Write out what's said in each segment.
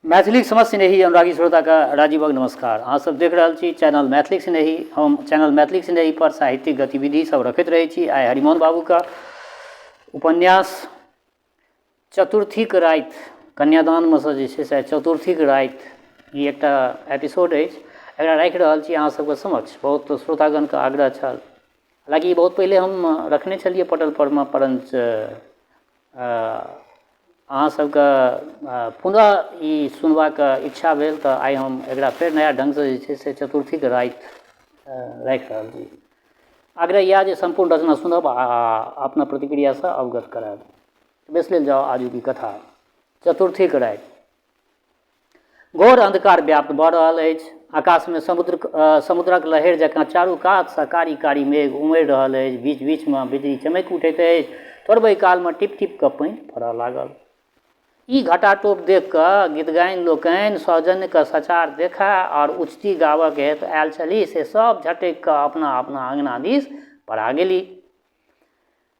मैथिली समझ स्नेही अनुरागी श्रोता का राजीवक नमस्कार। अहाँ सब देख रहल छी चैनल मैथिली स्नेही। हम चैनल मैथिली स्नेही पर साहित्यिक गतिविधि सब रखैत रहै छी। आइ हरिमोहन बाबू का उपन्यास चतुर्थीक राति, कन्यादानमे सँ जे छै से चतुर्थीक राति ई एकटा एपिसोड अछि। एकरा राखि रहल छी अहाँ सबके समक्ष। बहुत श्रोतागणके आग्रह छल, हालाँकि बहुत पहिले हम रखने छलिए पटल परमे, परंच अहाँ सबके पुनः ई सुनबाक इच्छा भेल तऽ आइ हम एकरा फेर नया ढङ्गसँ जे छै से चतुर्थीक राति राखि रहल छी। आग्रह इएह जे सम्पूर्ण रचना सुनब आ अपना प्रतिक्रियासँ अवगत करायब। बेस लेल जाओ आजुकी कथा। चतुर्थीक राति। घोर अंधकार व्याप्त भऽ रहल अछि। आकाशमे समुद्रक लहरि जकाँ चारू कातसँ कारी कारी मेघ उमड़ि रहल अछि। बीच बीचमे बिजली चमकि उठैत अछि। थोड़बे कालमे टिप टिप कऽ पानि पड़ऽ लागल। ई घटाटोप देख कऽ गीतगाइन लोकनि सौजन्यके सचार देखा और उचती गाबक हेतु आयल छली से सब झटकि कऽ अपना अपना अङ्गना दिस पड़ा गेली।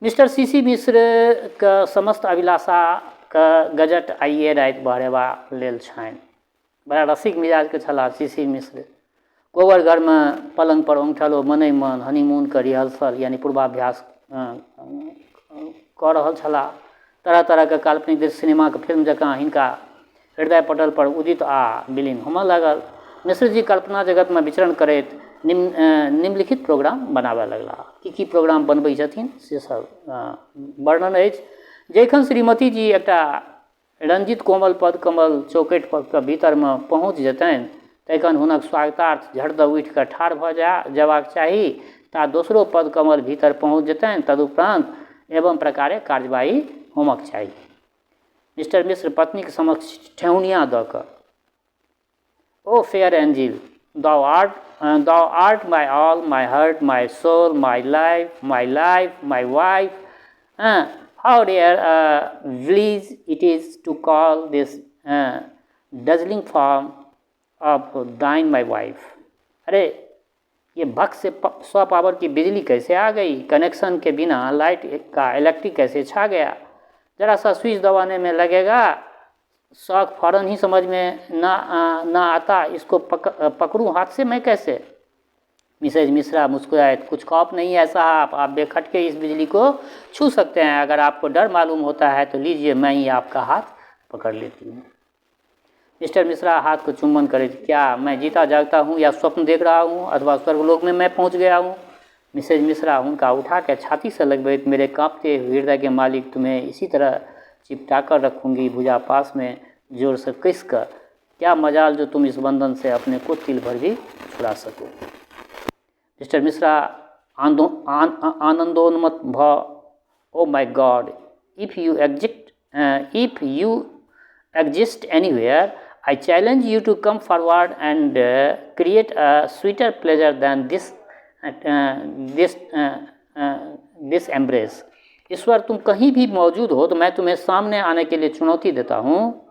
मिस्टर सीसी मिश्रके समस्त अभिलाषाके गजट आइए राति बहरेबा लेल छनि। बड़ा रसिक मिजाजके छलाह सीसी मिश्र। गोबर घरमे पलङ्ग पर औंठल ओ मनहि मन हनीमूनके रिहर्सल यानी पूर्वाभ्यास कऽ रहल छलाह। तरह तरहके काल्पनिक दृश्य सिनेमाके फिल्म जकाँ हिनका हृदय पटल पर उदित आ विलीन होमऽ लागल। मिश्रजी कल्पना जगतमे विचरण करैत निम्नलिखित प्रोग्राम बनाबऽ लगलाह। की प्रोग्राम बनबै छथिन से सब वर्णन अछि। जखन श्रीमती जी एकटा रंजित कोमल पद कमल चौकटि के भीतरमे पहुँच जेतनि तखन हुनक स्वागतार्थ झट दऽ उठि कऽ ठाढ़ भऽ जेबाक चाही। ता दोसरो पद कमल भीतर पहुँच जेतनि तदुपरांत एवं प्रकारे कार्यवाही होमक चाही। मिस्टर मिश्र पत्नीके समक्ष ठेहुनिया दऽ कऽ, O fair angel, thou art my all, my heart, my soul, my life, my wife. How rare bliss it is to call this dazzling form of thine my wife. अरे ये भक्त से 100 पावर की बिजली कैसे आ गई? कनेक्शन के बिना लाइट का इलेक्ट्रिक कैसे छा गया? जरा सा स्विच दबाने में लगेगा, शौक फौरन ही समझ में ना आता, इसको पकड़ूं हाथ से मैं कैसे? मिसेज मिश्रा मुस्कुराए, कुछ खौफ नहीं है साहब, आप बेखटके इस बिजली को छू सकते हैं। अगर आपको डर मालूम होता है तो लीजिए, मैं ही आपका हाथ पकड़ लेती हूँ। मिस्टर मिश्रा हाथ को चुम्बन करे, क्या मैं जीता जागता हूँ या स्वप्न देख रहा हूँ अथवा स्वर्गलोक में मैं पहुँच गया हूँ? मिसेज मिश्रा उनका उठा के छाती से लगभग, मेरे कांपते हृदय के मालिक, तुम्हें इसी तरह चिपटा कर रखूँगी भुजा पास में जोर से किस कर। क्या मजाल जो तुम इस बंधन से अपने को तिल भर भी छुड़ा सको। मिस्टर मिश्रा आनंदोन्मत्त भ, oh my God, if you exist anywhere, I challenge you to come forward and create a sweeter pleasure than this embrace. ईश्वर तुम कहीं भी मौजूद हो तो मैं तुम्हें सामने आने के लिए चुनौती देता हूँ।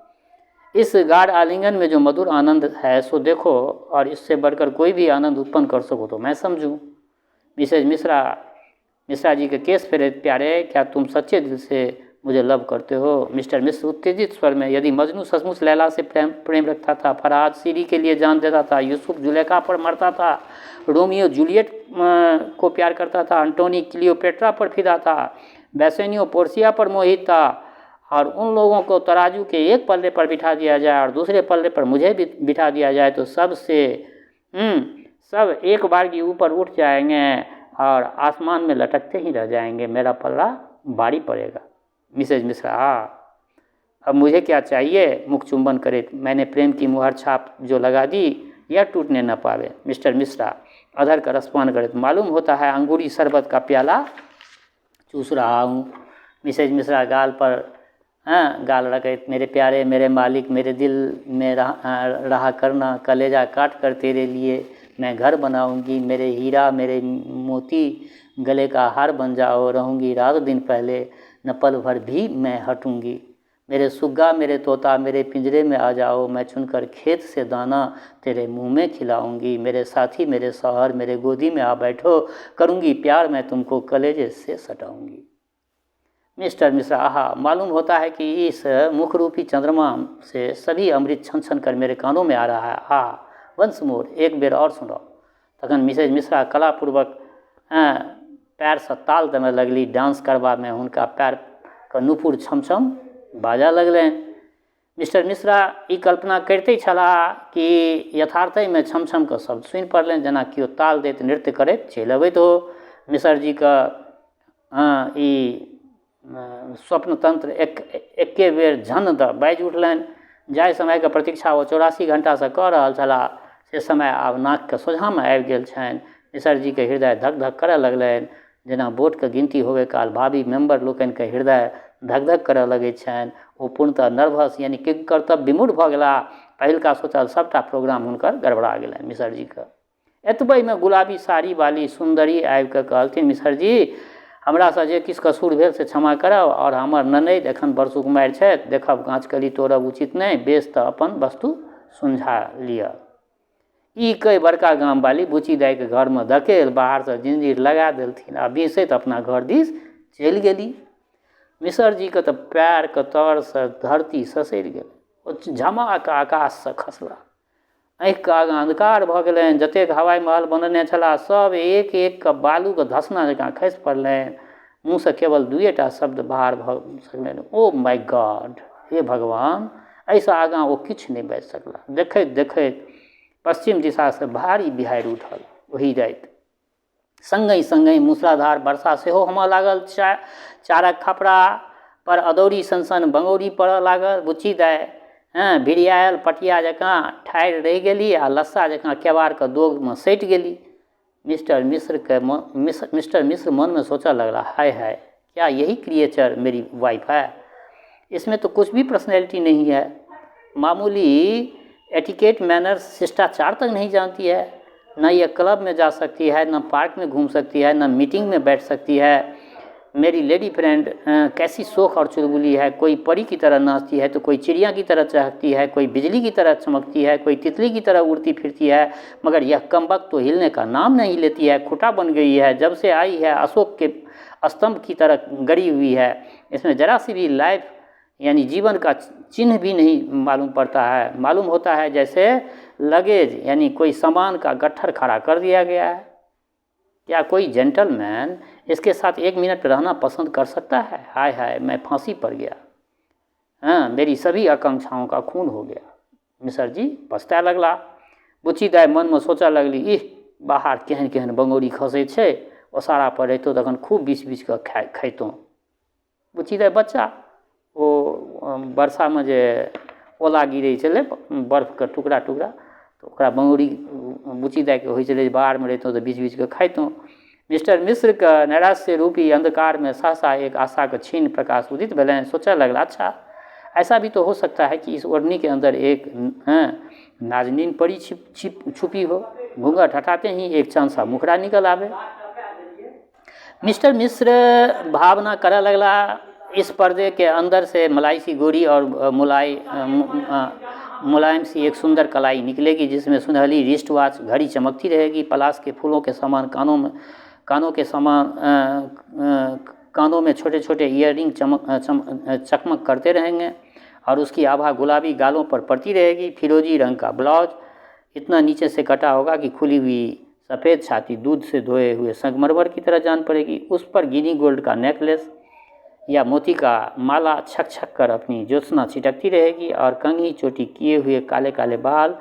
इस गाढ़ आलिंगन में जो मधुर आनंद है सो देखो, और इससे बढ़कर कोई भी आनंद उत्पन्न कर सको तो मैं समझूं। मिसेज मिश्रा जी के केस फेरे, प्यारे, क्या तुम सच्चे दिल से मुझे लव करते हो? मिस्टर मिश्र उत्तेजित स्वर में, यदि मजनू सचमुच लैला से प्रेम रखता था, फरहाद सीरी के लिए जान देता था, यूसुफ जुलेखा पर मरता था, रोमियो जूलियट को प्यार करता था, एंटोनी क्लियोपेट्रा पर फिदा था, बेसेनियो पोर्सिया पर मोहित था, और उन लोगों को तराजू के एक पल्ले पर बिठा दिया जाए और दूसरे पल्ले पर मुझे भी बिठा दिया जाए तो सब एक बार के ऊपर उठ जाएंगे और आसमान में लटकते ही रह जाएंगे। मेरा पल्ला भारी पड़ेगा। मिसेज मिश्रा, अब मुझे क्या चाहिए? मुख चुंबन करे, मैंने प्रेम की मुहर छाप जो लगा दी यह टूटने न पावे। मिस्टर मिश्रा अधर का रसपान करे, मालूम होता है अंगूरी शरबत का प्याला चूस रहा हूँ। मिसेज मिश्रा गाल पर गाल रखे, मेरे प्यारे, मेरे मालिक, मेरे दिल में रहा करना, कलेजा काट कर तेरे लिए मैं घर बनाऊंगी। मेरे हीरा, मेरे मोती, गले का हार बन जाओ, रहूंगी रात दिन पहले, न पल भर भी मैं हटूंगी। मेरे सुग्गा, मेरे तोता, मेरे पिंजरे में आ जाओ, मैं चुनकर खेत से दाना तेरे मुंह में खिलाऊंगी। मेरे साथी, मेरे शौहर, मेरे गोदी में आ बैठो, करूंगी प्यार मैं तुमको कलेजे से सटाऊंगी। मिस्टर मिश्रा, आहा, मालूम होता है कि इस मुखरूपी चंद्रमा से सभी अमृत छन छन कर मेरे कानों में आ रहा है। आहा, वंस मोर, एक बेर और सुनो। तखन मिसेज मिश्रा कलापूर्वक पैर से ताल देने लगली। डांस करबा में हुनका पैर के नुपुर छमछम बाजा लगलनि। मिस्टर मिश्रा ई कल्पना करते छलाह कि यथार्थमे छमछम के शब्द सुनि पड़लनि, जेना किओ ताल दैत नृत्य करैत चलि अबैत हो। मिश्रजी के ई स्वप्न तंत्र एके बेर झन द बाजि उठलनि। जाहि समय के प्रतीक्षा ओ 84 घंटा से कऽ रहल छलाह से समय आब नाक के सोझा में आबि गेल छनि। मिश्रजी के हृदय धक धक करय लगलनि, जेना वोट के गिनती होबे काल भावी मेंबर लोकनि के हृदय धक धक करय लगैत छनि। ओ पूर्णतः नर्वस यानी कि कर्तव्य विमूढ़ भऽ गेलाह। पहिलका सोचल सबटा प्रोग्राम हुनकर गड़बड़ा गेलनि। मिश्रजी के एतबे में गुलाबी साड़ी वाली सुंदरी आबि कऽ कहलथिन, मिश्रजी, हमरा से जे किछु कसूर भेल से क्षमा करब, और हमर ननद एखन बड़ सुकुमारि छथि, देखब काँच कली तोड़ब उचित नहि, बेस तऽ अपन वस्तु सुलझा लिअ। ई कई बड़का गाम वाली बुची दाई के घर में धकेल बाहर से जंजीर लगा देलथिन आ बीसैत अपना घर दिस चलि गेली। मिश्रजी के तऽ पैर के तर से धरती ससरि गेल। ओ झमाक आकाश से खसला। आँखि के आगाँ अंधकार भऽ गेलनि। जतेक हवाई महल बनने छलाह सब एक एक के बालू के धसना जकाँ खसि पड़लनि। मुँह से केवल 2टा शब्द बाहर भऽ सकलनि, ओ माय गॉड, हे भगवान। एहिसँ आगाँ ओ किछु नहि बाजि सकला। देखैत देखैत पश्चिम दिशा से भारी बिहाड़ि उठल ओहि राति। संगहि संगहि मूसलाधार वर्षा सेहो होमय लागल। चारक खपड़ा पर अदौरी सन बंगौरी पड़य लागल। बुच्ची दाइ भिड़ियायल पटिया जकाँ ठाढ़ि रहि गेली आ लस्सा जकाँ केबाड़ के दोग में सटि गेली। मिस्टर मिश्र मन में सोचने लगला, हाय हाय, क्या यही क्रिएचर मेरी वाइफ है? इसमें तो कुछ भी पर्सनैलिटी नहीं है, मामूली एटिकेट मैनर्स शिष्टाचार तक नहीं जानती है। न ये क्लब में जा सकती है, न पार्क में घूम सकती है, न मीटिंग में बैठ सकती है। मेरी लेडी फ्रेंड कैसी शोख और चुलबुली है, कोई परी की तरह नाचती है तो कोई चिड़िया की तरह चहकती है, कोई बिजली की तरह चमकती है, कोई तितली की तरह उड़ती फिरती है, मगर यह कमबख्त तो हिलने का नाम नहीं लेती है। खुटा बन गई है, जब से आई है अशोक के स्तंभ की तरह गड़ी हुई है। इसमें जरा सी भी लाइफ यानी जीवन का चिन्ह भी नहीं मालूम पड़ता है। मालूम होता है जैसे लगेज यानी कोई सामान का गट्ठर खड़ा कर दिया गया है। क्या कोई जेंटलमैन इसके साथ 1 मिनट रहना पसंद कर सकता है? हाय हाय, मैं फांसी पर गया। हाँ, मेरी सभी आकांक्षाओं का खून हो गया। मिश्रजी पछताए लगला। बुच्ची दाइ मन में सोचा लगली, इह बाहर केहन केहन बंगौरी खसे छे, ओसारा पर रहितो तखन खूब बीछ बीछ के खैतों। बुच्ची दाइ बच्चा ओ वर्षा में जे ओला गिरै छलै बर्फ के टुकड़ा टुकड़ा, तो ओकरा बंगौरी बुच्ची दाइ के होइ छलै जे बाहर में रहितों तो बीछ बीछ के खैतों। मिस्टर मिश्र के नैराश्य रूपी अंधकार में सहसा एक आशा के क्षीण प्रकाश उदित भेलनि। सोचा लगला, अच्छा ऐसा भी तो हो सकता है कि इस ओढ़नी के अंदर एक नाजनीन परी छुपी हो। घूंघट हटाते ही एक चांद सा मुखड़ा निकल आवे। मिस्टर मिश्र भावना करने लगला, इस पर्दे के अंदर से मलाई सी गोरी और मुलायम सी एक सुंदर कलाई निकलेगी, जिसमें सुनहली रिस्ट वॉच घड़ी चमकती रहेगी। पलाश के फूलों के समान कानों में छोटे छोटे ईयररिंग चकमक करते रहेंगे और उसकी आभा गुलाबी गालों पर पड़ती रहेगी। फिरोजी रंग का ब्लाउज इतना नीचे से कटा होगा कि खुली हुई सफ़ेद छाती दूध से धोए हुए संगमरमर की तरह जान पड़ेगी। उस पर गिनी गोल्ड का नेकलेस या मोती का माला छक छक कर अपनी ज्योत्सना छिटकती रहेगी और कंघी चोटी किए हुए काले काले बाल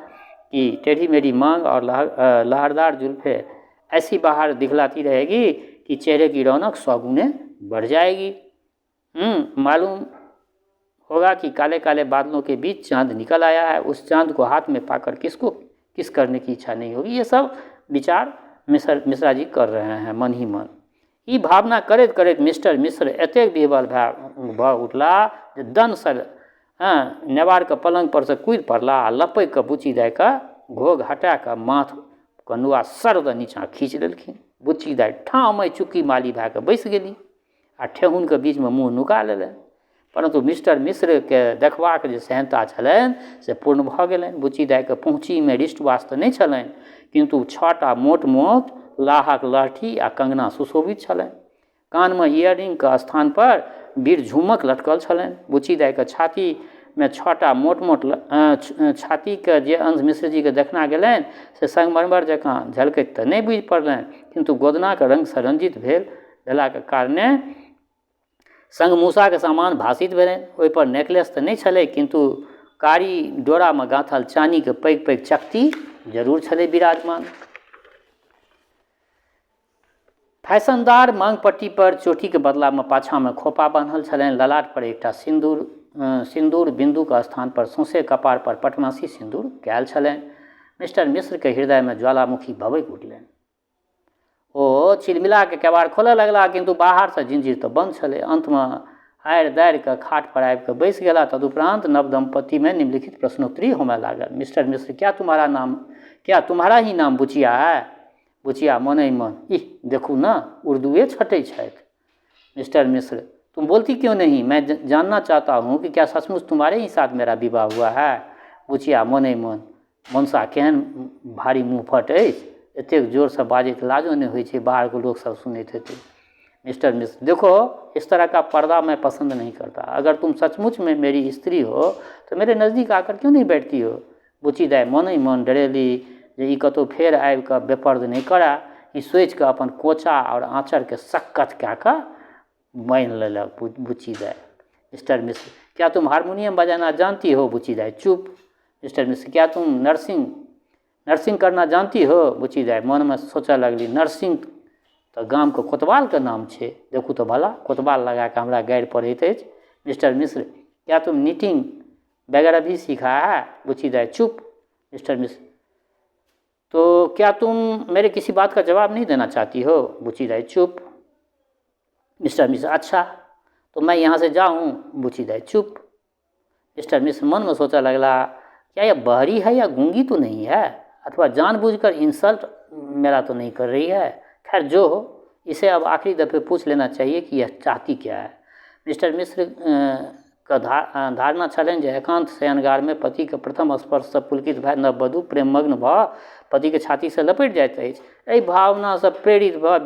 की टेढ़ी मेढ़ी मांग और लहरदार जुल्फे ऐसी बाहर दिखलाती रहेगी कि चेहरे की रौनक 100 गुने बढ़ जाएगी। मालूम होगा कि काले काले बादलों के बीच चांद निकल आया है। उस चांद को हाथ में पाकर किसको किस करने की इच्छा नहीं होगी। ये सब विचार मिश्रा जी कर रहे हैं मन ही मन। ई भावना करैत करैत मिस्टर मिश्र एतेक विह्वल भऽ उठला जे दन से नेवार के पलंग पर से कूदि पड़ला आ लपकि कऽ बुच्ची दाइ के घोघ हटा कऽ माथ कनुआ सर्द नीचाँ खींच लेलखिन। बुच्ची दाइ ठामै चुक्की माली भए कऽ बैसि गेली आ ठेहुन के बीच में मुँह नुका लेलनि। परंतु मिस्टर मिश्र के देखबाक जे सेहनता छलनि से पूर्ण भऽ गेलनि। बुच्ची दाइ के पहुँची में रिस्ट वॉच तऽ नहि छलनि, किंतु 6टा मोट मोट लाहक लहठी आ कंगना सुशोभित छलनि। कान में ईयररिंग के स्थान पर वीर झुमक लटकल छलनि। बुच्ची दाइके छातीमे छटा मोट मोट छातीके जे अंश मिश्रजीके देखना गेलनि से संगमरमर जकाँ झलकैत तऽ नहि बुझि पड़लनि, किन्तु गोदनाके रङ्गसँ रञ्जित भेलाके कारणे संग मूसाके समान भाषित भेलनि। ओहिपर नेकलेस तऽ नहि छलै, किन्तु कारी डोरामे गाँथल चानीके पैघ पैघ चकती जरूर छलै विराजमान। फैशनदार मांगपट्टी पर चोटीके बदलामे पाछामे खोपा बान्हल छलनि। ललाट पर एकटा सिन्दूर बिन्दुके स्थान पर सौंसे कपार पर पटमासी सिन्दूर कयल छलनि। मिस्टर मिश्रके हृदयमे ज्वालामुखी भभकि उठलनि। ओ चिलमिलाके केबाड़ खोलऽ लगला, किन्तु बाहरसँ जिंजीर तऽ बन्द छलै। अंतमे हारि दारि कऽ खाट पर आबि कऽ बैसि गेला। तदुपरांत नव दंपति में निम्नलिखित प्रश्नोत्तरी होने लागल। मिस्टर मिश्र, क्या तुम्हारा ही नाम बुचिया है? बुचिया मन ही मन, देखू ना, उर्दूए छटे छथि। मिस्टर मिश्र, तुम बोलती क्यों नहीं? मैं जानना चाहता हूँ कि क्या सचमुच तुम्हारे ही साथ मेरा विवाह हुआ है? बुचिया मन ही मन, मनसा केहन भारी मुँह फट अछि, एतेक जोरसँ बाजैत लाजो नहीं होइ छै, बाहर के लोग सब सुनैत हेतै। मिस्टर मिश्र, देखो इस तरह का पर्दा मैं पसंद नहीं करता। अगर तुम सचमुच में मेरी स्त्री हो तो मेरे नज़दीक आकर क्यों नहीं बैठती हो? बुची दाइ मन ही मन डरेली जे ई कतहु फेर आबि कऽ बेपर्द नहीं करा। ई सोचि कऽ अपन कोचा और आँचरके सक्कत कए कऽ बान्हि लेलक बुची दाइ। मिस्टर मिश्र, क्या तुम हारमोनियम बजाना जानती हो? बुची दाइ चुप। मिस्टर मिश्र, क्या तुम नर्सिंग करना जानती हो? बुची दाइ मन में सोचऽ लगली, नर्सिंग तो गाम के कोतवाल के नाम छे, देखू तो भला कोतवाल लगा के हमरा गारि पड़ैत अछि। मिस्टर मिश्र, क्या तुम नीटिंग वगैरह भी सीखा है? बुची दाइ चुप। मिस्टर मिश्र, तो क्या तुम मेरे किसी बात का जवाब नहीं देना चाहती हो? बुची दाइ चुप। मिस्टर मिश्र, अच्छा तो मैं यहाँ से जाऊँ? बुची दाइ चुप। मिस्टर मिश्र मन में सोचा लगला, क्या यह बहरी है या गूंगी तो नहीं है, अथवा जानबूझकर इंसल्ट मेरा तो नहीं कर रही है। खैर जो हो, इसे अब आखिरी दफ़े पूछ लेना चाहिए कि यह चाहती क्या है। मिस्टर मिश्र का धारणा छलनि जे एकांत शयनगार में पति के प्रथम स्पर्श से पुलकित भऽ नववधू प्रेममग्न भऽ पति के छाती से लपटि जाइत अछि। एहि भावना से प्रेरित भऽ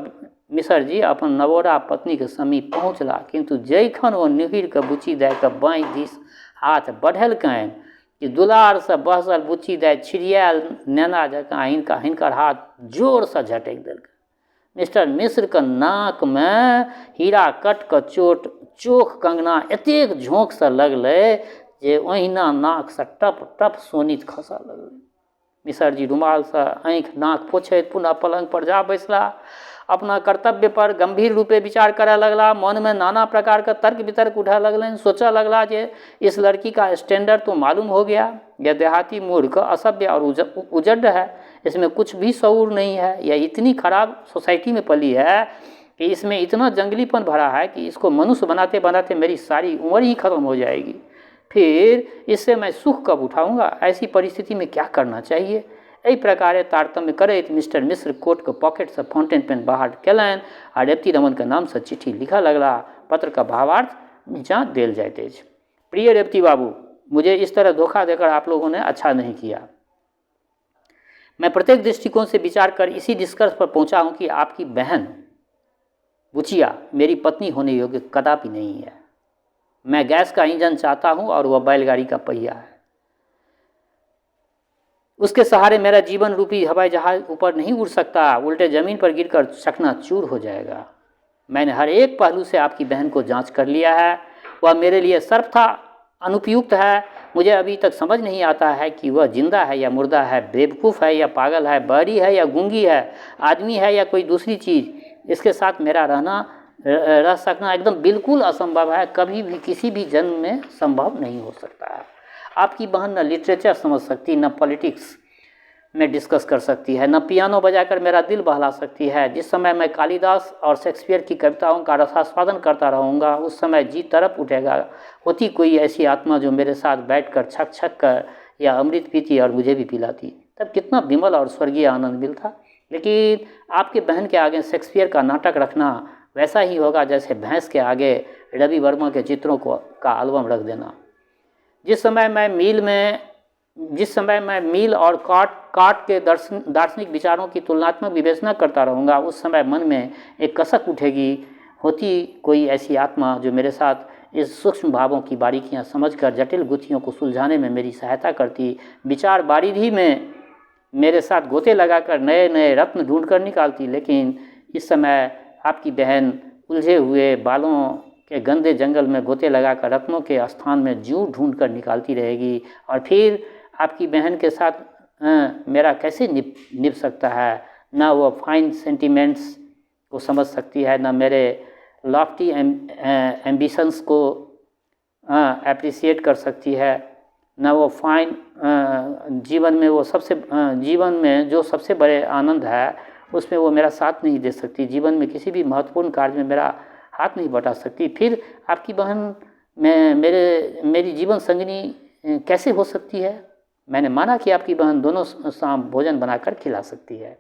मिश्रजी अपन नवोरा पत्नी के समीप पहुँचला, किंतु जैखन ओ निहुरि कऽ बुची दाइ के बाँहि दिस हाथ बढ़ेलकनि कि दुलार से बहसल बुची दाइ छिड़ियाल नेना जकाँ हिनकर हाथ जोर से झटकि देलकनि। मिस्टर मिश्र के नाक में हीरा कट के चोख कंगना एतेक झोंक से लगलै जे ओहिना नाक से टप टप सोनित खसऽ लगलै। मिश्रजी रुमाल से आँखि नाक पोछैत पुनः पलंग पर जा बैसला। अपना कर्तव्य पर गंभीर रूपे विचार करने लगला। मन में नाना प्रकार का तर्क वितर्क उठा लगलन। सोचा लगला जे इस लड़की का स्टैंडर्ड तो मालूम हो गया, यह देहाती मूर्ख, असभ्य और उजड़ है, इसमें कुछ भी शऊर नहीं है। यह इतनी खराब सोसाइटी में पली है कि इसमें इतना जंगलीपन भरा है कि इसको मनुष्य बनाते बनाते मेरी सारी उम्र ही खत्म हो जाएगी। फिर इससे मैं सुख कब उठाऊंगा? ऐसी परिस्थिति में क्या करना चाहिए? एहि प्रकारे तारतम्य करैत मिस्टर मिश्र कोट के पॉकेट से फाउंटेन पेन बाहर केलनि आ रेवती रमन के नाम से चिट्ठी लिखा लगला। पत्र का भावार्थ नीचा देल जाइत अछि। प्रिय रेवती बाबू, मुझे इस तरह धोखा देकर आप लोगों ने अच्छा नहीं किया। मैं प्रत्येक दृष्टिकोण से विचार कर इसी निष्कर्ष पर पहुंचा हूं कि आपकी बहन बुचिया मेरी पत्नी होने योग्य कदापि नहीं है। मैं गैस का इंजन चाहता हूं और वह बैलगाड़ी का पहिया है। उसके सहारे मेरा जीवन रूपी हवाई जहाज ऊपर नहीं उड़ सकता, उल्टे जमीन पर गिरकर चकनाचूर हो जाएगा। मैंने हर एक पहलू से आपकी बहन को जांच कर लिया है। वह मेरे लिए सर्वथा अनुपयुक्त है। मुझे अभी तक समझ नहीं आता है कि वह जिंदा है या मुर्दा है, बेवकूफ़ है या पागल है, बहरी है या गूंगी है, आदमी है या कोई दूसरी चीज़। इसके साथ मेरा रह सकना एकदम बिल्कुल असंभव है, कभी भी किसी भी जन्म में संभव नहीं हो सकता है। आपकी बहन न लिटरेचर समझ सकती, न पॉलिटिक्स में डिस्कस कर सकती है, न पियानो बजाकर मेरा दिल बहला सकती है। जिस समय मैं कालिदास और शेक्सपियर की कविताओं का रसास्वादन करता रहूँगा, उस समय जी तरफ उठेगा। होती कोई ऐसी आत्मा जो मेरे साथ बैठकर छक छक कर या अमृत पीती और मुझे भी पिलाती, तब कितना विमल और स्वर्गीय आनंद मिलता। लेकिन आपके बहन के आगे शेक्सपियर का नाटक रखना वैसा ही होगा जैसे भैंस के आगे रवि वर्मा के चित्रों का एल्बम रख देना। जिस समय मैं मील और काट के दार्शनिक विचारों की तुलनात्मक विवेचना करता रहूँगा, उस समय मन में एक कसक उठेगी। होती कोई ऐसी आत्मा जो मेरे साथ इस सूक्ष्म भावों की बारीकियां समझकर जटिल गुत्थियों को सुलझाने में मेरी सहायता करती, विचार बारीदी में मेरे साथ गोते लगाकर नए नए रत्न ढूंढ कर निकालती। लेकिन इस समय आपकी बहन उलझे हुए बालों के गंदे जंगल में गोते लगाकर रत्नों के स्थान में जूं ढूंढ कर निकालती रहेगी। और फिर आपकी बहन के साथ मेरा कैसे निभ सकता है? ना वो फाइन सेंटिमेंट्स को समझ सकती है, ना मेरे लॉफ्टी एम्बिशंस को अप्रिशिएट कर सकती है, ना वो फाइन जीवन में वो जीवन में जो सबसे बड़े आनंद है उसमें वो मेरा साथ नहीं दे सकती। जीवन में किसी भी महत्वपूर्ण कार्य में मेरा हाथ नहीं बटा सकती। फिर आपकी बहन मेरी जीवन संगिनी कैसे हो सकती है? मैंने माना कि आपकी बहन दोनों शाम भोजन बनाकर खिला सकती है,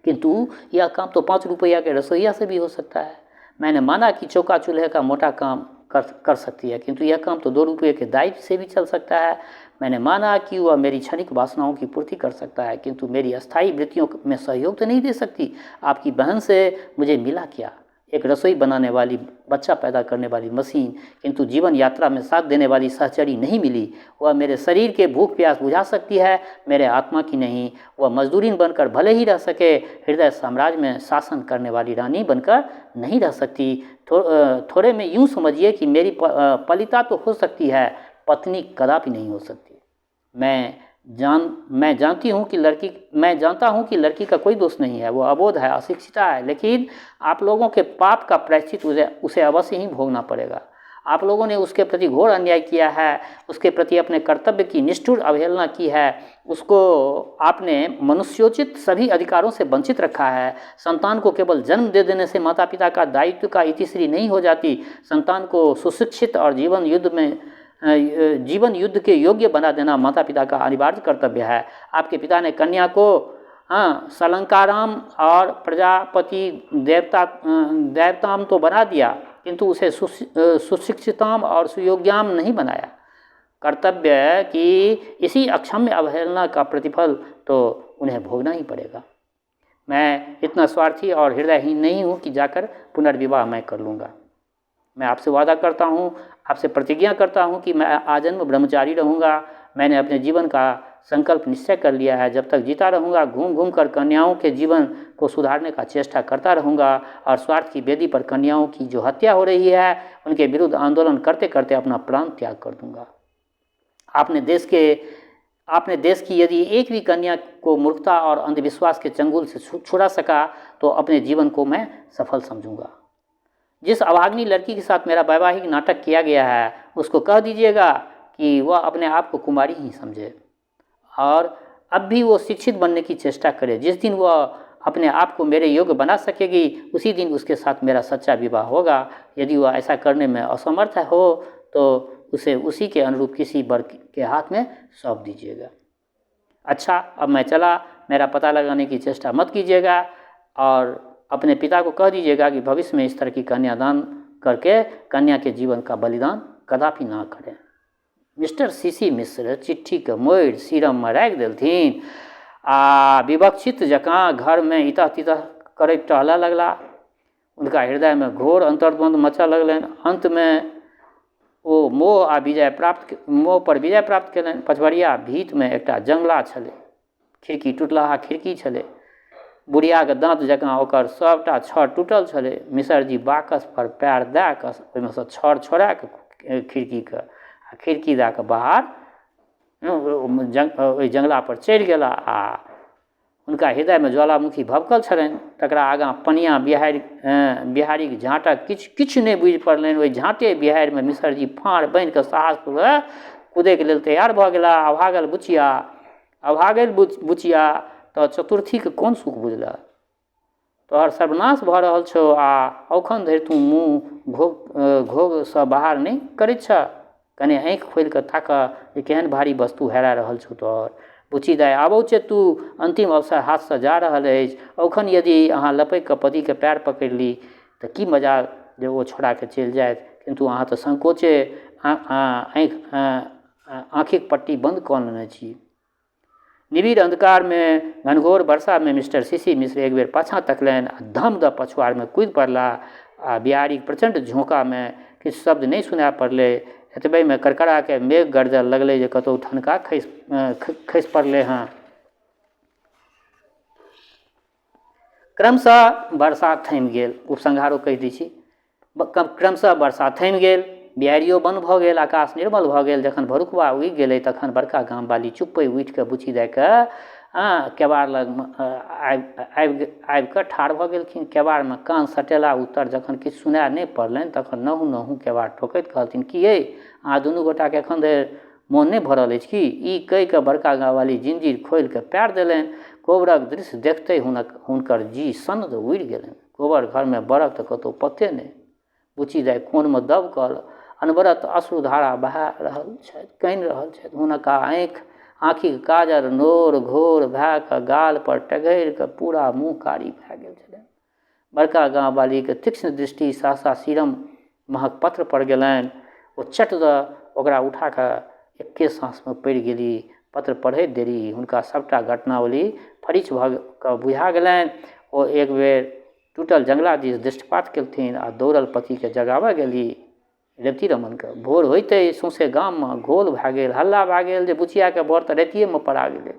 किंतु यह काम तो 5 रुपया के रसोइया से भी हो सकता है। मैंने माना कि चौका चूल्हे का मोटा काम कर सकती है, किंतु यह काम तो 2 रुपये के दाई से भी चल सकता है। मैंने माना कि वह मेरी क्षणिक वासनाओं की पूर्ति कर सकता है, किंतु मेरी अस्थायी वृत्तियों में सहयोग तो नहीं दे सकती। आपकी बहन से मुझे मिला क्या? एक रसोई बनाने वाली, बच्चा पैदा करने वाली मशीन, किंतु जीवन यात्रा में साथ देने वाली सहचरी नहीं मिली। वह मेरे शरीर के भूख प्यास बुझा सकती है, मेरे आत्मा की नहीं। वह मजदूरीन बनकर भले ही रह सके, हृदय साम्राज्य में शासन करने वाली रानी बनकर नहीं रह सकती। थोड़े में यूँ समझिए कि मेरी पलिता तो हो सकती है, पत्नी कदापि नहीं हो सकती। मैं जानता हूँ कि लड़की का कोई दोष नहीं है, वो अबोध है, अशिक्षिता है, लेकिन आप लोगों के पाप का प्रायश्चित उसे अवश्य ही भोगना पड़ेगा। आप लोगों ने उसके प्रति घोर अन्याय किया है, उसके प्रति अपने कर्तव्य की निष्ठुर अवहेलना की है, उसको आपने मनुष्योचित सभी अधिकारों से वंचित रखा है। संतान को केवल जन्म दे देने से माता पिता का दायित्व का इतिश्री नहीं हो जाती। संतान को सुशिक्षित और जीवन युद्ध के योग्य बना देना माता पिता का अनिवार्य कर्तव्य है। आपके पिता ने कन्या को सलंकाराम और प्रजापति देवताम तो बना दिया, किंतु उसे सुशिक्षिताम और सुयोग्याम नहीं बनाया। कर्तव्य की इसी अक्षम्य अवहेलना का प्रतिफल तो उन्हें भोगना ही पड़ेगा। मैं इतना स्वार्थी और हृदयहीन नहीं हूँ कि जाकर पुनर्विवाह मैं कर लूँगा। मैं आपसे वादा करता हूँ, आपसे प्रतिज्ञा करता हूँ कि मैं आजन्म ब्रह्मचारी रहूँगा। मैंने अपने जीवन का संकल्प निश्चय कर लिया है। जब तक जीता रहूँगा, घूम घूम कर कन्याओं के जीवन को सुधारने का चेष्टा करता रहूँगा और स्वार्थ की वेदी पर कन्याओं की जो हत्या हो रही है उनके विरुद्ध आंदोलन करते करते अपना प्राण त्याग कर दूँगा। आपने देश की यदि एक भी कन्या को मूर्खता और अंधविश्वास के चंगुल से छुड़ा सका तो अपने जीवन को मैं सफल समझूंगा। जिस अभाग्नि लड़की के साथ मेरा वैवाहिक नाटक किया गया है उसको कह दीजिएगा कि वह अपने आप को कुमारी ही समझे और अब भी वो शिक्षित बनने की चेष्टा करे। जिस दिन वह अपने आप को मेरे योग्य बना सकेगी उसी दिन उसके साथ मेरा सच्चा विवाह होगा। यदि वह ऐसा करने में असमर्थ हो तो उसे उसी के अनुरूप किसी वर के हाथ में सौंप दीजिएगा। अच्छा, अब मैं चला। मेरा पता लगाने की चेष्टा मत कीजिएगा और अपने पिता को कह दीजिएगा कि भविष्य में इस तरह की कन्यादान करके कन्या के जीवन का बलिदान कदापि ना करें। मिस्टर सीसी मिश्र चिट्ठी के मोड़ सिरम में राखि देलथिन आ विवक्षित जकाँ घर में इतः तितः करैत टहलऽ लगला। उनका हृदय में घोर अंतर्द्वंद मचऽ लगलनि। अंत में ओ मोह पर विजय प्राप्त केलनि। पछवरिया भीत में एकटा जंगला छलै, खिड़की टूटलाहा खिड़की छलै। बुढ़िया के दाँत जकाँ ओकर सबटा छड़ टूटल छलै। मिसरजी बाकस पर पैर दए कऽ ओहिमे सँ छड़ छोड़ा कऽ खिड़की दए कऽ बाहर ओहि जंगला पर चढ़ि गेला आ हुनका हृदय में ज्वालामुखी भभकल छलनि। तकरा आगाँ पनिया बिहारीक झाँटक किछु नहि बुझि पड़लनि। ओहि झाँटे बिहारि में मिसरजी फाँड़ बान्हि कऽ साहसपूर्वक कूदैके लेल तैयार भऽ गेला। अभागल बुचिया तऽ चतुर्थीक कोन सुख बुझलह। तोहर सर्वनाश भऽ रहल छौ आ अखन धरि तू मुँह घोगसँ बाहर नहि करैत छ। कने आँखि खोलि कऽ ताकऽ जे केहन भारी वस्तु हेरा रहल छौ तोहर। बुची दाइ आबौ चेतू, अंतिम अवसर हाथसँ जा रहल अछि। अखन यदि अहाँ लपकि कऽ पतिके पैर पकड़ि ली तऽ की मजा जे ओ छोड़ा कऽ चलि जायत, किन्तु अहाँ तऽ संकोचे आँखिक पट्टी बंद कऽ लेने छी। निबिड़ अंधकार में घनघोर वर्षा में मिस्टर सीसी मिश्र एक बेर पाछाँ तकलनि आ धम द पछुआर में कूदि पड़ला आ बिहारीक प्रचंड झोंका में किछु शब्द नहीं सुनाय पड़लै। एतबे में करकरा के मेघ गरजऽ लगलै जे कतौ ठनका खसि पड़लै हँ। क्रमशः वर्षा थमि गेल। उपसंहारो कहि दै छी। क्रमशः वर्षा थमि गेल, बिहारियो बंद भऽ गेल, आकाश निर्मल भऽ गेल। जखन भोरुकवा उगि गेलै तखन बड़का गाम वाली चुप्पे उठि कऽ बुची दए कऽ केबाड़ लग आबि कऽ ठाढ़ भऽ गेलखिन। केबाड़ में कान सटेला उत्तर जखन किछु सुनाय नहि पड़लनि तखन नहु नहु केबाड़ ठोकैत कहलथिन, की यै अहाँ दुनू गोटाके एखन धरि मोन नहि भरल अछि की? ई कहि कऽ बड़का गाम वाली जिंजीर खोलि कऽ पैर देलनि। कोबरक दृश्य देखते हुनकर जी सन्न उड़ि गेलनि। कोबर घर में बड़क तऽ कतहु पते नहि। बुची दाइ कोन में दबकल अनवरत अश्रुधारा बहा रहल छथि, कानि रहल छथि। हुनका आँखिक काजर नोर घोर भए कऽ गाल पर टघरि कऽ पूरा मुँह कारी भए गेल छलनि। बड़का गाँव वाली के तीक्ष्ण दृष्टि सहसा सीरम महक पत्र पर गेलनि। ओ चट दऽ ओकरा उठा कऽ एक्के सांस में पड़ि गेली। पत्र पढ़ैत देरी हुनका सबटा घटनावली फरिच भऽ कऽ बुझा गेलनि। ओ एक बेर टूटल जंगला दिस दृष्टिपात केलथिन आ दौड़ल पति के जगाबऽ गेली रेवती रमन के। भोर होइते सौंसे गाम में घोल भए गेल, हल्ला भए गेल जे बुचिया के बर तऽ रातिये में पड़ा गेलै।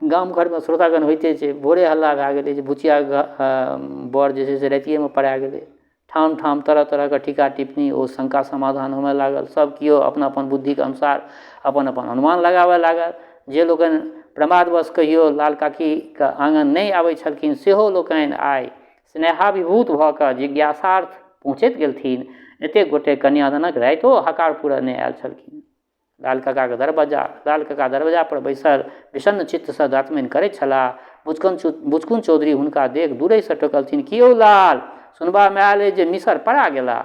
गाम घर में श्रोतागण होइते छै, भोरे हल्ला भए गेलै जे बुचिया बर जे छै से रातिये में पड़ा गेलै। ठाम ठाम तरह तरह के टीका टिप्पणी ओ शंका समाधान होमय लागल। सब कियो अपन अपन बुद्धि के अनुसार अपन अपन अनुमान लगाबय लागल। जे लोकनि प्रमादवश कहियो लाल काकी के आंगन नहीं आबै छलखिन सेहो लोकनि आइ स्नेहाभिभूत भऽ कऽ जिज्ञासार्थ पहुँचैत गेलथिन। एतेक गोटे कन्यादानक रातिओ हकार पूरऽ नहि आयल छलखिन। लाल काका दरवाजा पर बैसल विषन्न चित्त सँ दातमनि करैत छलाह। बुचकुन चौधरी हुनका देख दूरे सँ टोकलथिन, की यौ लाल, सुनबा में आयल जे मिसर पड़ा गेला।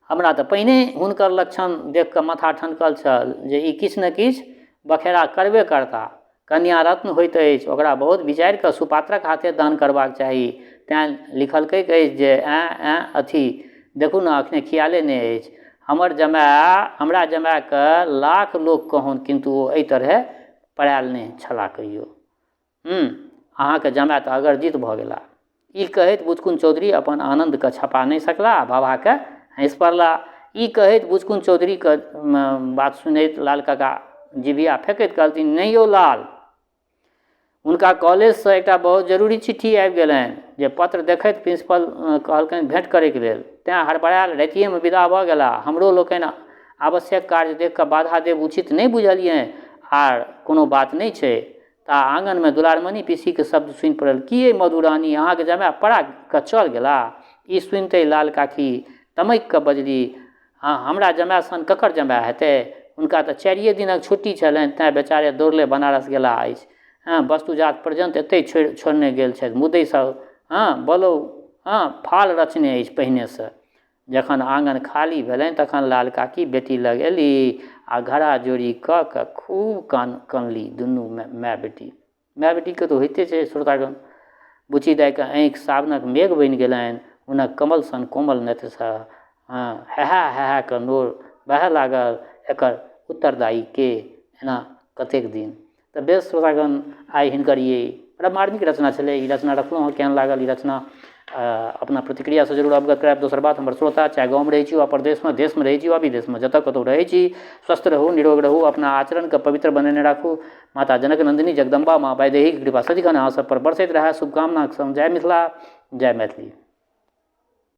हमरा तऽ पहिने हुनकर लक्षण देख कऽ माथा ठनकल छल जे ई किछु न किछु बखेड़ा करबे करता। कन्या रत्न होइत अछि, ओकरा बहुत विचारि कऽ सुपात्रक हाथे दान करबाक चाही। तेँ लिखलकै अछि जे अथी देखू ने अखने खियाले नहि अछि। हमरा जमायके लाख लोक कहून किन्तु ओ एहि तरहे पड़ायल नहि छला कहियो। अहाँके जमाय तऽ अगरजित भऽ गेला। ई कहैत बुचकुन चौधरी अपन आनंदके छपा नहि सकला, बाबा के हँसि पड़ला। ई कहैत बुचकुन चौधरी के बात सुनैत लाल काका जिभिया फेंकैत कहलथिन, नहीं यौ लाल, हुनका कॉलेज से एकटा बहुत जरूरी चिट्ठी आबि गेलनि जे पत्र देखैत प्रिंसिपल कहलकनि भेंट करैके लेल। तेँ हड़बड़ायल रातिये में विदा भऽ गेला। हमरो लोकनि आवश्यक कार्य देख कऽ बाधा देब उचित नहीं बुझलियै। आर कोनो बात नहीं छै। ता आंगन में दुलारमणि पीसी के शब्द सुनि पड़ल, की ये मधुरानी, अहाँके जमाय पड़ा कऽ चल गेला। ई सुनिते लाल काकी तमकि कऽ बजली, हमरा जमाय सन ककर जमाय हेतै? हुनका तऽ 4 दिनक छुट्टी छलनि, तेँ बेचारे दौड़ले बनारस गेला अछि। वस्तुजात पर्यन्त एतै छोड़ने गेल छथि। मुदै सब बोलौ फाल रचने अछि पहिने से। जखन आंगन खाली भेलनि तखन लाल काकी बेटी लग एली आ घड़ा जोड़ी कऽ कऽ खूब कनली। दुनू माय बेटी के तो होइते छै श्रोतागण। बुची दाइ के आँखि सावनक मेघ बनि गेलनि। हुनक कमल सन कोमल नेत्र सँ हा कऽ नोर बहय लागल। एकर उत्तरदायी के? एना कतेक दिन। तऽ बेस श्रोतागण, आइ हिनकर ये बड़ा मार्मिक रचना छलै। ई रचना रखलहुँ हँ, केहन लागल ई रचना अपना प्रतिक्रिया से जरूर अवगत करायब। दोसर बात, हमर श्रोता चाहे गाँव में रहै छी वा प्रदेश में, देश में रहै छी वा विदेश में, जतऽ कतौ रहै छी, स्वस्थ रहू, निरोग रहू, अपना आचरण के पवित्र बनेने राखू। माता जनक नंदिनी जगदम्बा माँ वैदेही कृपा सदिखन अहाँ सब पर बरसैत रहै। शुभकामना संग जय मिथिला, जय मैथिली।